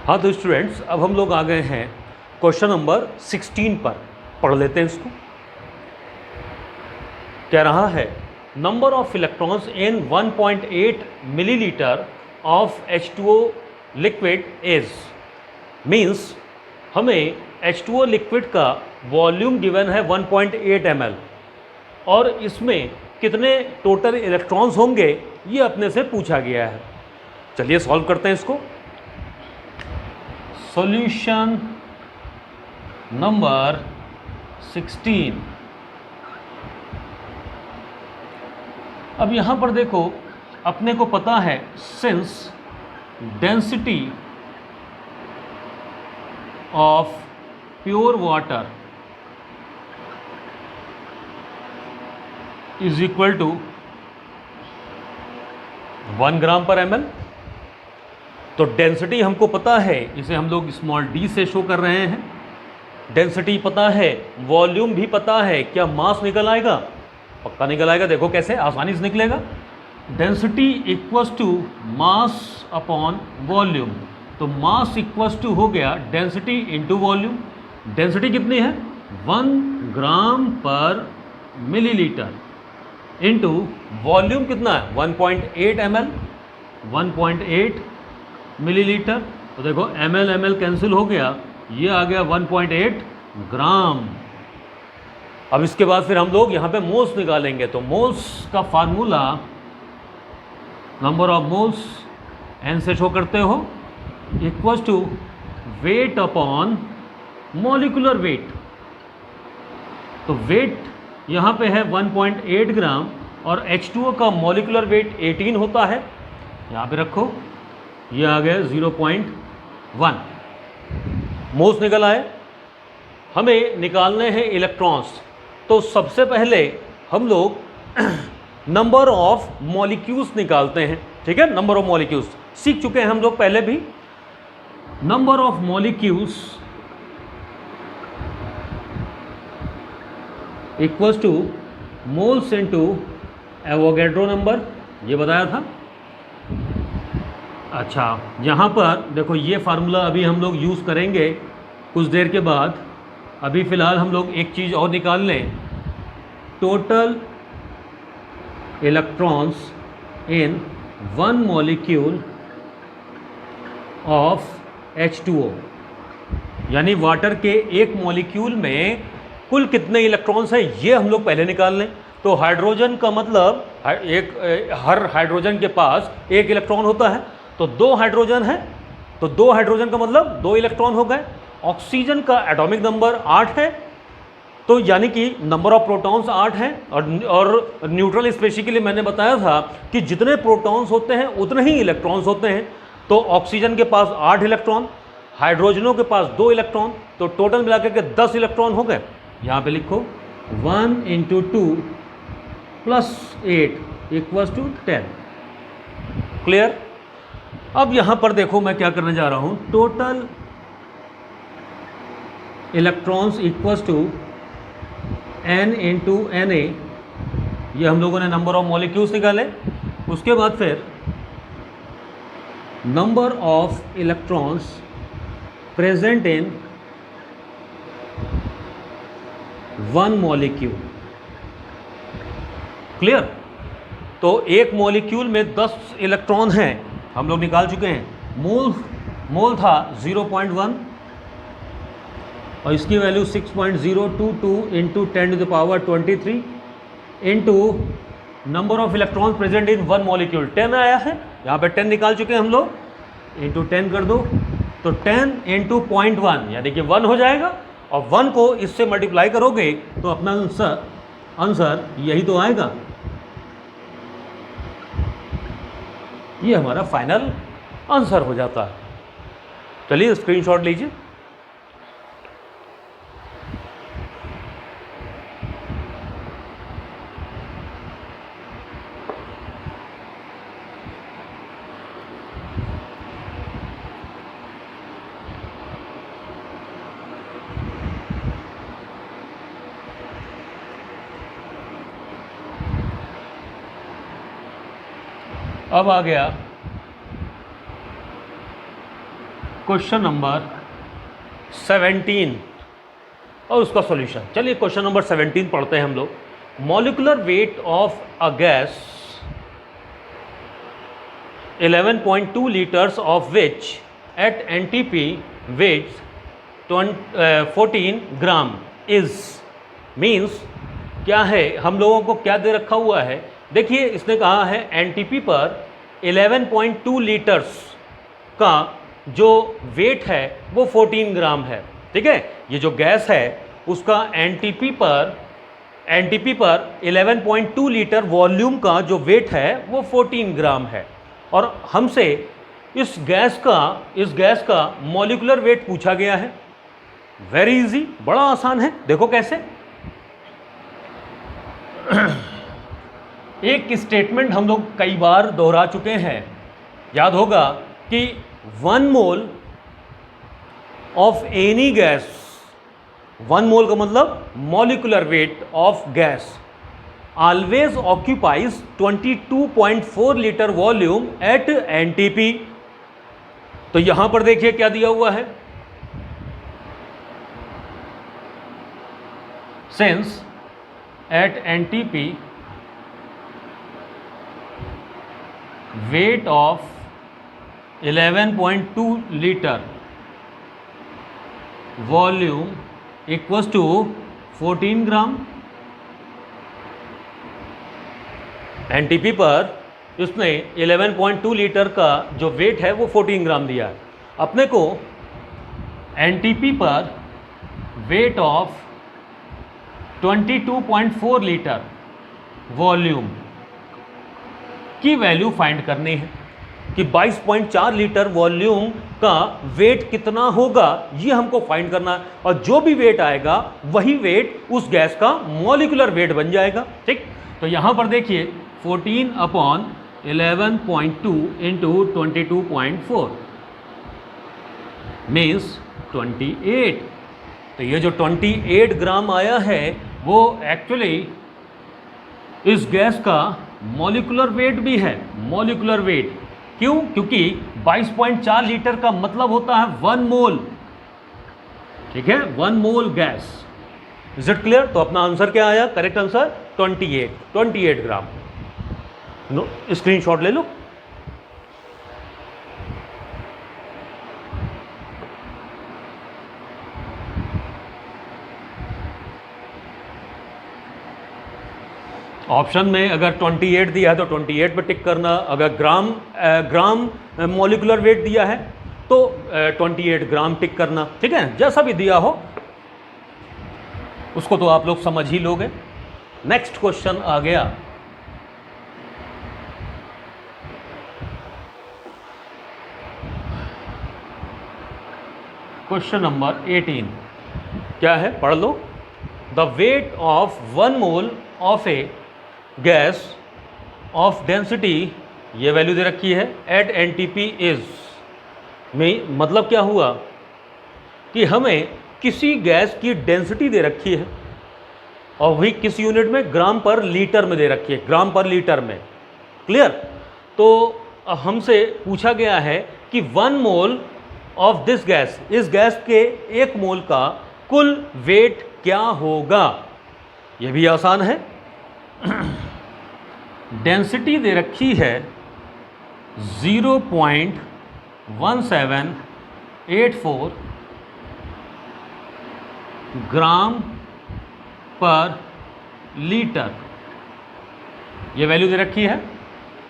हाँ तो स्टूडेंट्स, अब हम लोग आ गए हैं क्वेश्चन नंबर 16 पर। पढ़ लेते हैं इसको। कह रहा है number of electrons in 1.8 millilitre of H2O liquid is, means हमें H2O लिक्विड का वॉल्यूम गिवन है 1.8 ml और इसमें कितने टोटल इलेक्ट्रॉन्स होंगे ये अपने से पूछा गया है। चलिए सॉल्व करते हैं इसको। Solution number 16। अब यहाँ पर देखो, अपने को पता है since density of pure water is equal to 1 gram per ml, तो डेंसिटी हमको पता है, इसे हम लोग स्मॉल d से शो कर रहे हैं। डेंसिटी पता है, वॉल्यूम भी पता है। क्या मास निकल आएगा? पक्का निकल आएगा। देखो कैसे आसानी से निकलेगा। Density equals to mass upon volume, तो मास इक्वल्स टू हो गया डेंसिटी इंटू वॉल्यूम। डेंसिटी कितनी है? 1 ग्राम पर मिलीलीटर इंटू वॉल्यूम कितना है? 1.8 ml, 1.8 मिलीलीटर। तो देखो ml ml कैंसिल हो गया, ये आ गया 1.8 ग्राम। अब इसके बाद फिर हम लोग यहाँ पे मोल्स निकालेंगे। तो मोल्स का formula number of moles n से शो करते हो, equals to weight upon molecular weight. तो वेट यहाँ पे है 1.8 ग्राम और H2O का मॉलिक्यूलर वेट 18 होता है। यहाँ पे रखो, ये आ गया 0.1 मोल्स निकल आए। हमें निकालने हैं इलेक्ट्रॉन्स। तो सबसे पहले हम लोग नंबर ऑफ मॉलिक्यूल्स निकालते हैं। ठीक है, नंबर ऑफ मॉलिक्यूल्स सीख चुके हैं हम लोग पहले भी। Number of molecules equals to moles into Avogadro number, ये बताया था। अच्छा, यहाँ पर देखो ये फार्मूला अभी हम लोग यूज़ करेंगे कुछ देर के बाद। अभी फ़िलहाल हम लोग एक चीज़ और निकाल लें। Total electrons in 1 molecule of H2O, यानी वाटर के एक मॉलिक्यूल में कुल कितने इलेक्ट्रॉन्स हैं ये हम लोग पहले निकाल लें। तो हाइड्रोजन का मतलब हर हाइड्रोजन के पास एक इलेक्ट्रॉन होता है, तो 2 हाइड्रोजन है, तो 2 हाइड्रोजन का मतलब 2 इलेक्ट्रॉन हो गए। ऑक्सीजन का एटॉमिक नंबर 8 है, तो यानी कि नंबर ऑफ प्रोटॉन्स 8 हैं। और न्यूट्रल स्पेशीज के लिए मैंने बताया था कि जितने प्रोटॉन्स होते हैं उतने ही इलेक्ट्रॉन्स होते हैं। तो ऑक्सीजन के पास 8 इलेक्ट्रॉन, हाइड्रोजनों के पास 2 इलेक्ट्रॉन, तो टोटल मिलाकर के 10 इलेक्ट्रॉन हो गए। यहाँ पे लिखो 1 × 2 + 8 इक्वल्स टू 10। क्लियर? अब यहाँ पर देखो मैं क्या करने जा रहा हूँ। Total electrons equals to n × Na, ये हम लोगों ने नंबर ऑफ मॉलिक्यूल्स निकाले। उसके बाद फिर number of electrons present in 1 molecule. Clear? तो एक मॉलिक्यूल में 10 इलेक्ट्रॉन हैं, हम लोग निकाल चुके हैं। मोल था 0.1 और इसकी value 6.022 into 10⁻23 into number of electrons present in 1 molecule 10 आया है। यहाँ पे 10 निकाल चुके हैं हम लोग, इंटू 10 कर दो, तो 10 इंटू 0.1 यानी कि 1 हो जाएगा। और 1 को इससे मल्टीप्लाई करोगे तो अपना आंसर यही तो आएगा। ये हमारा फाइनल आंसर हो जाता है। चलिए स्क्रीनशॉट लीजिए। अब आ गया क्वेश्चन नंबर 17 और उसका सॉल्यूशन। चलिए क्वेश्चन नंबर 17 पढ़ते हैं हम लोग। Molecular weight of a gas 11.2 liters of which at NTP weighs 14 gram is means क्या है, हम लोगों को क्या दे रखा हुआ है। देखिए इसने कहा है एनटीपी पर 11.2 लीटर्स का जो वेट है वो 14 ग्राम है। ठीक है, ये जो गैस है उसका एनटीपी पर 11.2 लीटर वॉल्यूम का जो वेट है वो 14 ग्राम है। और हमसे इस गैस का मॉलिक्यूलर वेट पूछा गया है। वेरी इजी, बड़ा आसान है। देखो कैसे। एक स्टेटमेंट हम लोग कई बार दोहरा चुके हैं, याद होगा कि 1 मोल ऑफ एनी गैस, 1 मोल का मतलब molecular weight of gas always occupies 22.4 litre volume at NTP. तो यहां पर देखिए क्या दिया हुआ है, since at NTP weight of 11.2 liter volume equals to 14 gram. NTP पर उसने 11.2 लीटर का जो वेट है वो 14 ग्राम दिया है। अपने को एनटीपी पर वेट ऑफ 22.4 लीटर वॉल्यूम की वैल्यू फाइंड करनी है कि 22.4 लीटर वॉल्यूम का वेट कितना होगा, ये हमको फाइंड करना है। और जो भी वेट आएगा वही वेट उस गैस का मॉलिक्यूलर वेट बन जाएगा। ठीक, तो यहां पर देखिए 14 अपॉन 11.2 इंटू 22.4 मीन्स 28। तो ये जो 28 ग्राम आया है वो एक्चुअली इस गैस का मॉलिक्यूलर वेट भी है। मॉलिक्यूलर वेट क्यों? क्योंकि 22.4 लीटर का मतलब होता है 1 मोल। ठीक है, 1 मोल गैस। Is it clear? तो अपना आंसर क्या आया? करेक्ट आंसर 28 ग्राम। नो, स्क्रीनशॉट ले लो। ऑप्शन में अगर 28 दिया है तो 28 पे टिक करना, अगर ग्राम मॉलिक्यूलर वेट दिया है तो 28 ग्राम टिक करना। ठीक है, जैसा भी दिया हो उसको तो आप लोग समझ ही लोगे। नेक्स्ट क्वेश्चन आ गया, क्वेश्चन नंबर 18। क्या है, पढ़ लो। The weight of 1 mole of a gas of density, ये वैल्यू दे रखी है, एट एनटीपी इज में मतलब क्या हुआ कि हमें किसी गैस की डेंसिटी दे रखी है और वही किस यूनिट में, ग्राम पर लीटर में दे रखी है, ग्राम पर लीटर में। क्लियर? तो हमसे पूछा गया है कि 1 मोल ऑफ दिस गैस, इस गैस के 1 मोल का कुल वेट क्या होगा। यह भी आसान है। डेंसिटी दे रखी है 0.1784 ग्राम पर लीटर, ये वैल्यू दे रखी है।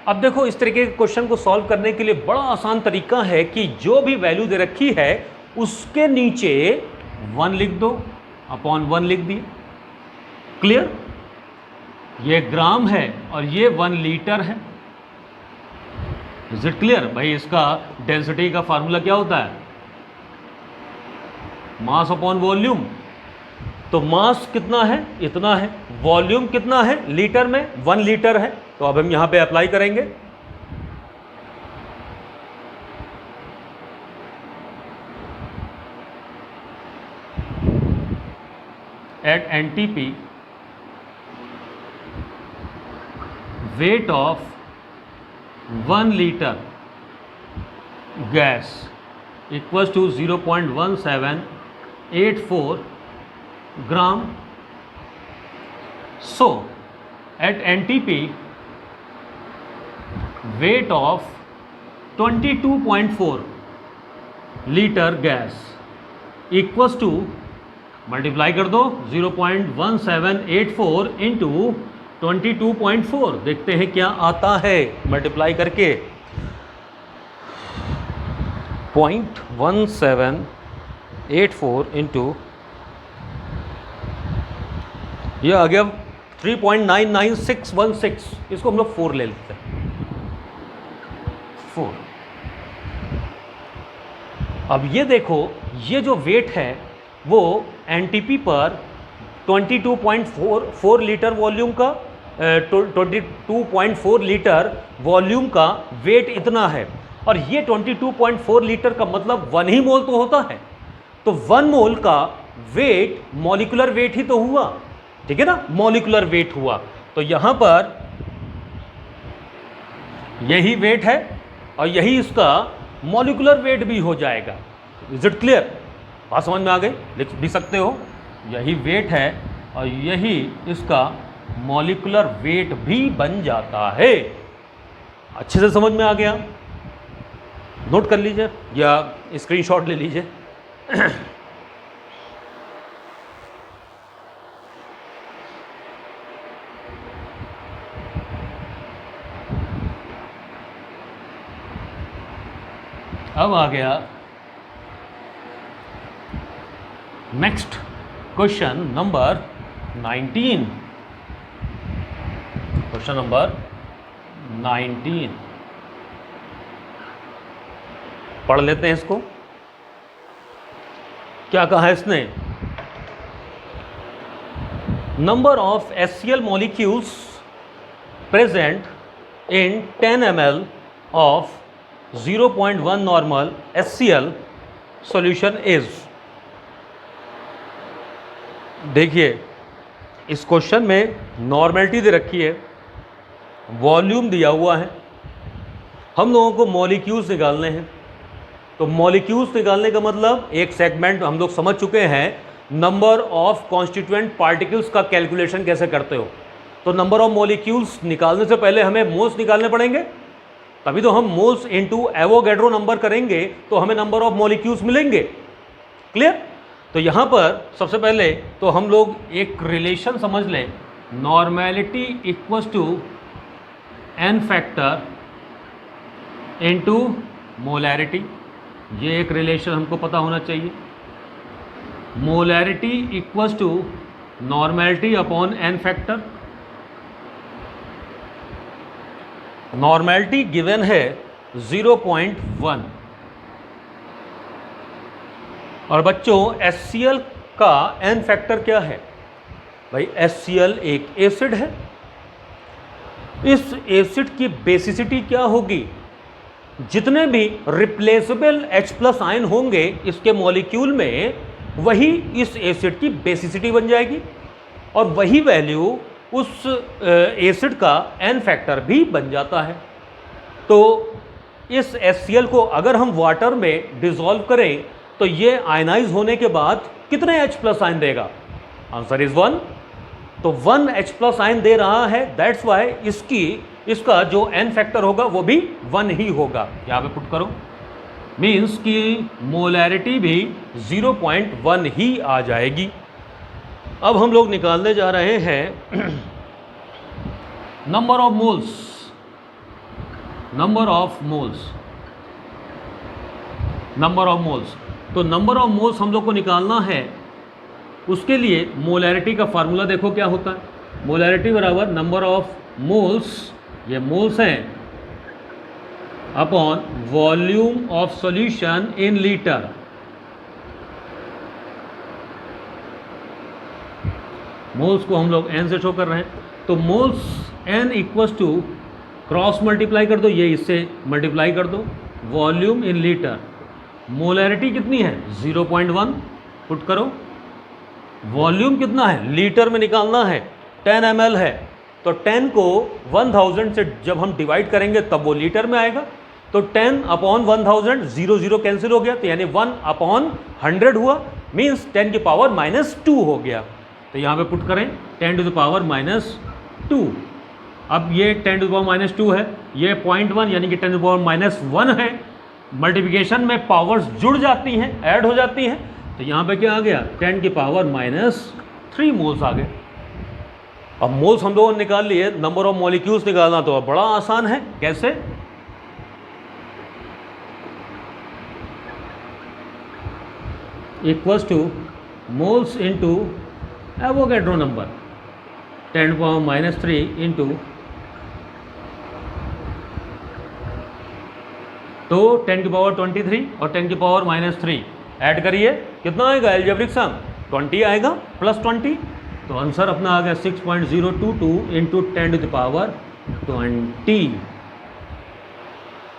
अब देखो इस तरीके के क्वेश्चन को सॉल्व करने के लिए बड़ा आसान तरीका है कि जो भी वैल्यू दे रखी है उसके नीचे 1 लिख दो, अपॉन 1 लिख दिए। क्लियर? ये ग्राम है और ये 1 लीटर है। Is it clear? भाई इसका डेंसिटी का फार्मूला क्या होता है? मास अपॉन वॉल्यूम। तो मास कितना है? इतना है। वॉल्यूम कितना है? लीटर में 1 लीटर है। तो अब हम यहां पे अप्लाई करेंगे। At NTP weight of 1 litre gas equals to 0.1784 gram. So at NTP, weight of 22.4 liter gas equals to, multiply कर दो 0.1784 इंटू 22.4, देखते हैं क्या आता है मल्टीप्लाई करके. 0.1784 इंटू, ये आ गया 3.99616. इसको हम लोग 4 ले लेते हैं. 4. अब ये देखो, ये जो वेट है वो एनटीपी पर 22.4 लीटर वॉल्यूम का 22.4 लीटर वॉल्यूम का वेट इतना है. और ये 22.4 लीटर का मतलब 1 ही मोल तो होता है. तो 1 मोल का वेट मॉलिक्यूलर वेट ही तो हुआ, ठीक है ना, मॉलिक्यूलर वेट हुआ. तो यहां पर यही वेट है और यही इसका मॉलिक्यूलर वेट भी हो जाएगा. Is it clear? बात समझ में आ गई? लिख भी सकते हो, यही वेट है और यही इसका मॉलिक्यूलर वेट भी बन जाता है. अच्छे से समझ में आ गया? नोट कर लीजिए या स्क्रीनशॉट ले लीजिए. अब आ गया next question number 19. Question number 19 पढ़ लेते हैं इसको. क्या कहा है इसने? Number of HCl molecules present in 10 ml of 0.1 normal HCl solution is. देखिए, इस क्वेश्चन में नॉर्मेलिटी दे रखी है, वॉल्यूम दिया हुआ है, हम लोगों को मॉलिक्यूल्स निकालने हैं. तो मॉलिक्यूल्स निकालने का मतलब एक सेगमेंट हम लोग समझ चुके हैं, नंबर ऑफ कॉन्स्टिट्यूएंट पार्टिकल्स का कैलकुलेशन कैसे करते हो. तो नंबर ऑफ मॉलिक्यूल्स निकालने से पहले हमें मोल्स निकालने पड़ेंगे, तभी तो हम मोल्स इनटू एवोगैड्रो नंबर करेंगे तो हमें नंबर ऑफ मॉलिक्यूल्स मिलेंगे. क्लियर? तो यहाँ पर सबसे पहले तो हम लोग एक रिलेशन समझ लें, normality equals to n factor into molarity. ये एक रिलेशन हमको पता होना चाहिए. Molarity equals to normality upon n factor. Normality given है 0.1. और बच्चों HCl का एन फैक्टर क्या है? भाई HCl एक एसिड है. इस एसिड की बेसिसिटी क्या होगी? जितने भी रिप्लेसेबल H+ आयन होंगे इसके मॉलिक्यूल में, वही इस एसिड की बेसिसिटी बन जाएगी और वही वैल्यू उस एसिड का एन फैक्टर भी बन जाता है. तो इस HCl को अगर हम वाटर में डिसॉल्व करें तो ये आयनाइज होने के बाद कितने H+ आयन देगा? Answer is 1. तो 1 H+ आयन दे रहा है, दैट्स वाई इसका जो एन फैक्टर होगा वो भी 1 ही होगा. यहाँ पे पुट करो, मीन्स कि मोलैरिटी भी 0.1 ही आ जाएगी. अब हम लोग निकालने जा रहे हैं number of moles. Number of moles. तो नंबर ऑफ मोल्स हम लोग को निकालना है. उसके लिए मोलैरिटी का फार्मूला देखो क्या होता है. मोलैरिटी बराबर नंबर ऑफ मोल्स, ये मोल्स हैं, upon volume of solution in litre. Moles को हम लोग n से शो कर रहे हैं. तो moles n equals to, cross multiply कर दो, ये इससे मल्टीप्लाई कर दो, वॉल्यूम इन लीटर. मोलैरिटी कितनी है? 0.1. पुट करो. वॉल्यूम कितना है? लीटर में निकालना है, 10 ml है. तो 10 को 1000 से जब हम डिवाइड करेंगे तब वो लीटर में आएगा. तो 10 अपॉन 1000, 0 0 कैंसिल हो गया, तो यानी 1 अपॉन 100 हुआ, मीन्स 10 की पावर -2 हो गया। तो यहाँ पे पुट करें 10 टू द पावर -2। अब ये 10 टू द पावर -2 है, ये 0.1 यानी कि 10 टू द पावर -1 है। मल्टीप्लिकेशन में पावर्स जुड़ जाती हैं, ऐड हो जाती हैं, तो यहाँ पे क्या आ गया, 10 की पावर -3 मोल्स आ गए। अब मोल्स हम लोगों ने निकाल लिए, नंबर ऑफ मॉलिक्यूल्स निकालना तो बड़ा आसान है। कैसे? Equals to moles into Avogadro number, 10 to power -3 into, तो 10 की पावर 23 और 10 की पावर -3 ऐड करिए, कितना आएगा एल्जेब्रिक सम, 20 आएगा प्लस 20। तो आंसर अपना आ गया 6.022 इंटू 10 टू द पावर 20।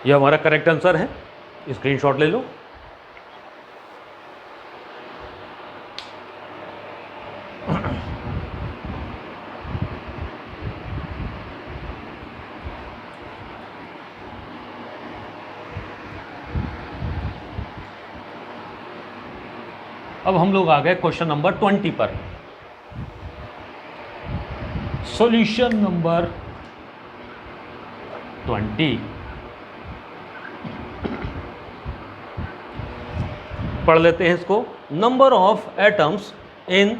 यह हमारा करेक्ट आंसर है, स्क्रीनशॉट ले लो। अब हम लोग आ गए क्वेश्चन नंबर 20 पर। सॉल्यूशन नंबर 20 पढ़ लेते हैं इसको। Number of atoms in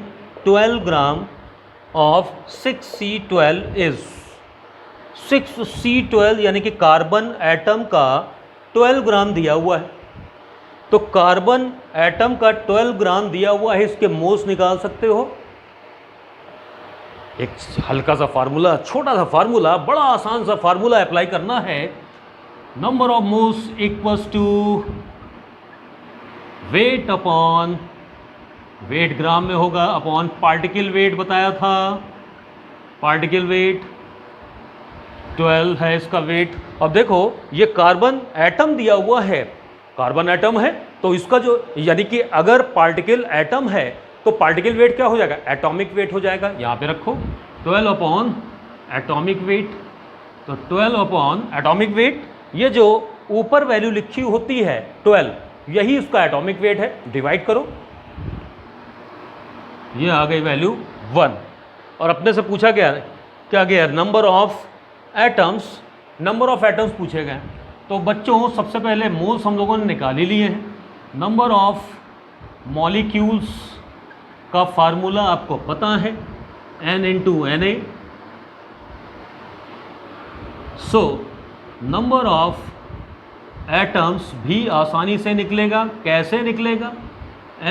12 gram of 6C12 is, 6C12 यानी कि कार्बन एटम का 12 ग्राम दिया हुआ है। तो कार्बन एटम का 12 ग्राम दिया हुआ है, इसके मोल्स निकाल सकते हो। एक हल्का सा फार्मूला, छोटा सा फार्मूला, बड़ा आसान सा फार्मूला अप्लाई करना है। Number of moles equals to weight upon, weight gram में होगा, अपॉन पार्टिकल वेट बताया था, पार्टिकल वेट 12 है इसका वेट। अब देखो ये कार्बन एटम दिया हुआ है, कार्बन एटम है, तो इसका जो, यानी कि अगर पार्टिकल एटम है तो पार्टिकल वेट क्या हो जाएगा, एटॉमिक वेट हो जाएगा। यहाँ पे रखो 12 अपॉन एटॉमिक वेट, तो 12 अपॉन एटॉमिक वेट, ये जो ऊपर वैल्यू लिखी होती है 12, यही उसका एटॉमिक वेट है। डिवाइड करो, ये आ गई वैल्यू 1। और अपने से पूछा गया क्या गया, number of atoms, number of atoms पूछे गए। तो बच्चों सबसे पहले मोल्स हम लोगों ने निकाल ही लिए हैं। नंबर ऑफ मॉलिक्यूल्स का फार्मूला आपको पता है, n into Na। So number of atoms भी आसानी से निकलेगा। कैसे निकलेगा,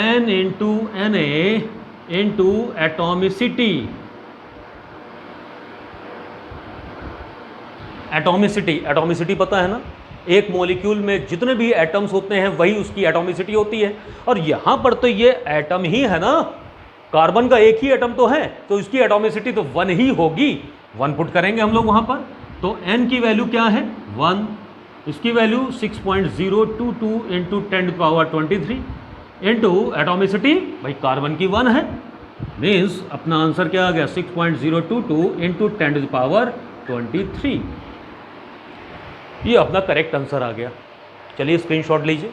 n into Na into atomicity. Atomicity पता है ना, एक मॉलिक्यूल में जितने भी एटम्स होते हैं वही उसकी एटॉमिसिटी होती है। और यहाँ पर तो ये एटम ही है ना, कार्बन का एक ही एटम तो है, तो इसकी एटॉमिसिटी तो 1 ही होगी। 1 पुट करेंगे हम लोग वहाँ पर, तो n की वैल्यू क्या है 1, इसकी value 6.022 into 10 to the power 23 into atomicity, भाई कार्बन की 1 है, मीन्स अपना आंसर क्या आ गया 6.022 इंटू 10 टू द पावर 23। ये अपना करेक्ट आंसर आ गया। चलिए स्क्रीनशॉट लीजिए।